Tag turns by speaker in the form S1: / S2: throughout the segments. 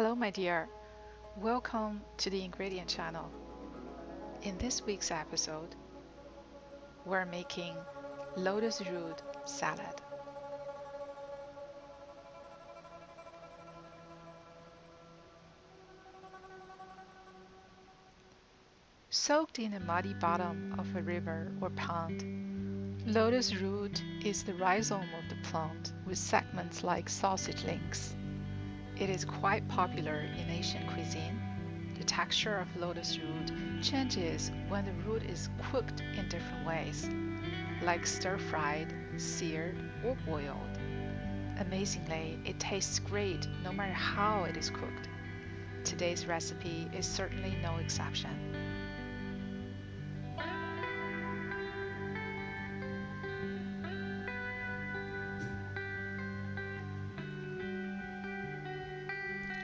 S1: Hello, my dear. Welcome to the ingredient channel. In this week's episode, we're making Lotus Root Salad. Soaked in the muddy bottom of a river or pond, lotus root is the rhizome of the plant with segments like sausage links. It is quite popular in Asian cuisine. The texture of lotus root changes when the root is cooked in different ways, like stir-fried, seared, or boiled. Amazingly, it tastes great no matter how it is cooked. Today's recipe is certainly no exception.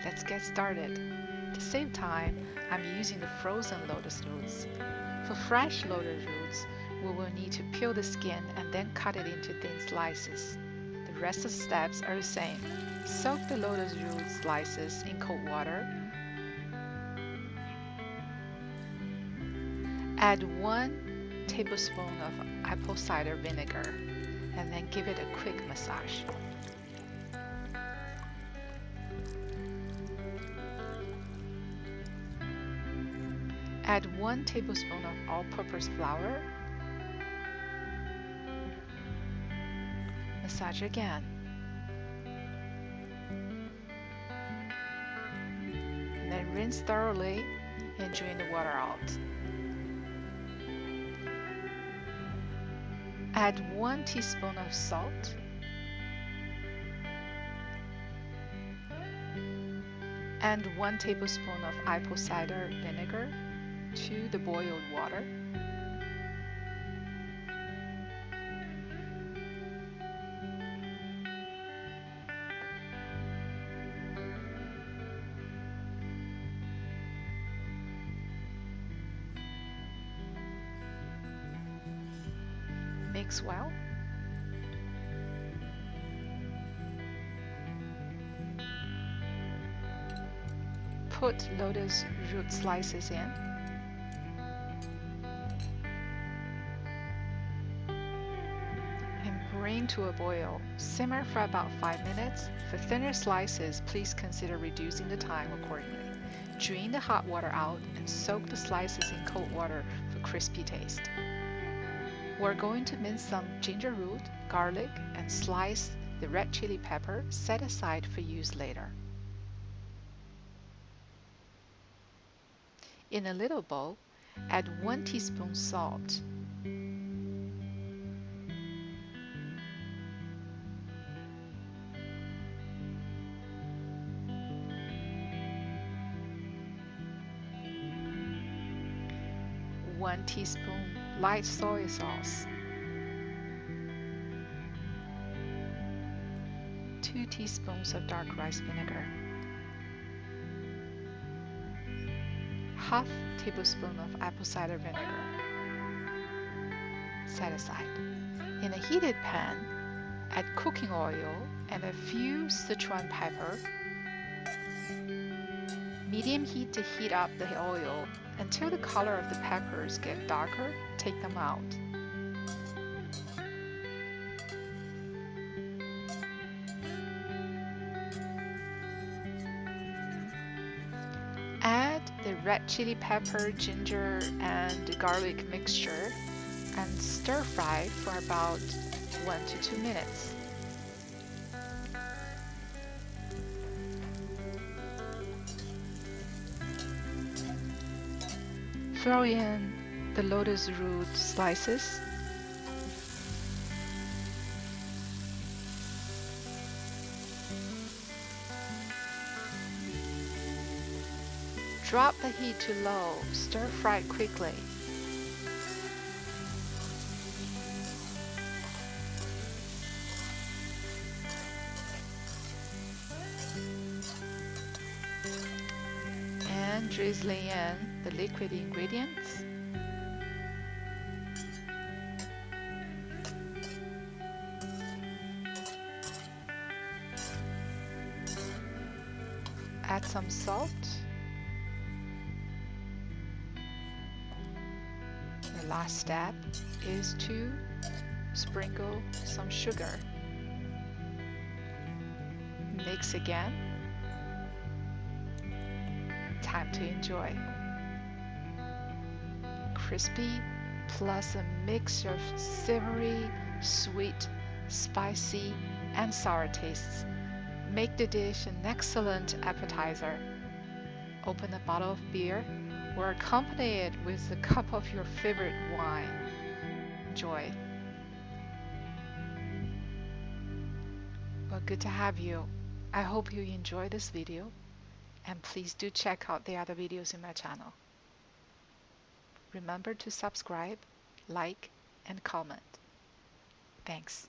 S1: Let's get started. To save time, I'm using the frozen lotus roots. For fresh lotus roots, we will need to peel the skin and then cut it into thin slices. The rest of the steps are the same. Soak the lotus root slices in cold water. Add 1 tablespoon of apple cider vinegar and then give it a quick massage. Add 1 tablespoon of all-purpose flour. Massage again. And then rinse thoroughly and drain the water out. Add 1 teaspoon of salt. And 1 tablespoon of apple cider vinegar to the boiled water. Mix well. Put lotus root slices in. Bring to a boil. Simmer for about 5 minutes. For thinner slices, please consider reducing the time accordingly. Drain the hot water out and soak the slices in cold water for crispy taste. We're going to mince some ginger root, garlic, and slice the red chili pepper set aside for use later. In a little bowl, add 1 teaspoon salt. One teaspoon light soy sauce, 2 teaspoons of dark rice vinegar, half tablespoon of apple cider vinegar. Set aside. In a heated pan, add cooking oil and a few Sichuan pepper. Medium heat to heat up the oil until the color of the peppers get darker. Take them out. Add the red chili pepper, ginger, and garlic mixture and stir fry for about 1 to 2 minutes. Throw in the lotus root slices. Drop the heat to low. Stir fry quickly. And drizzling in the liquid ingredients. Add some salt. The last step is to sprinkle some sugar. Mix again. Time to enjoy. Crispy plus a mix of savory, sweet, spicy, and sour tastes make the dish an excellent appetizer. Open a bottle of beer or accompany it with a cup of your favorite wine. Enjoy. Well, good to have you. I hope you enjoy this video, and please do check out the other videos in my channel. Remember to subscribe, like, and comment. Thanks.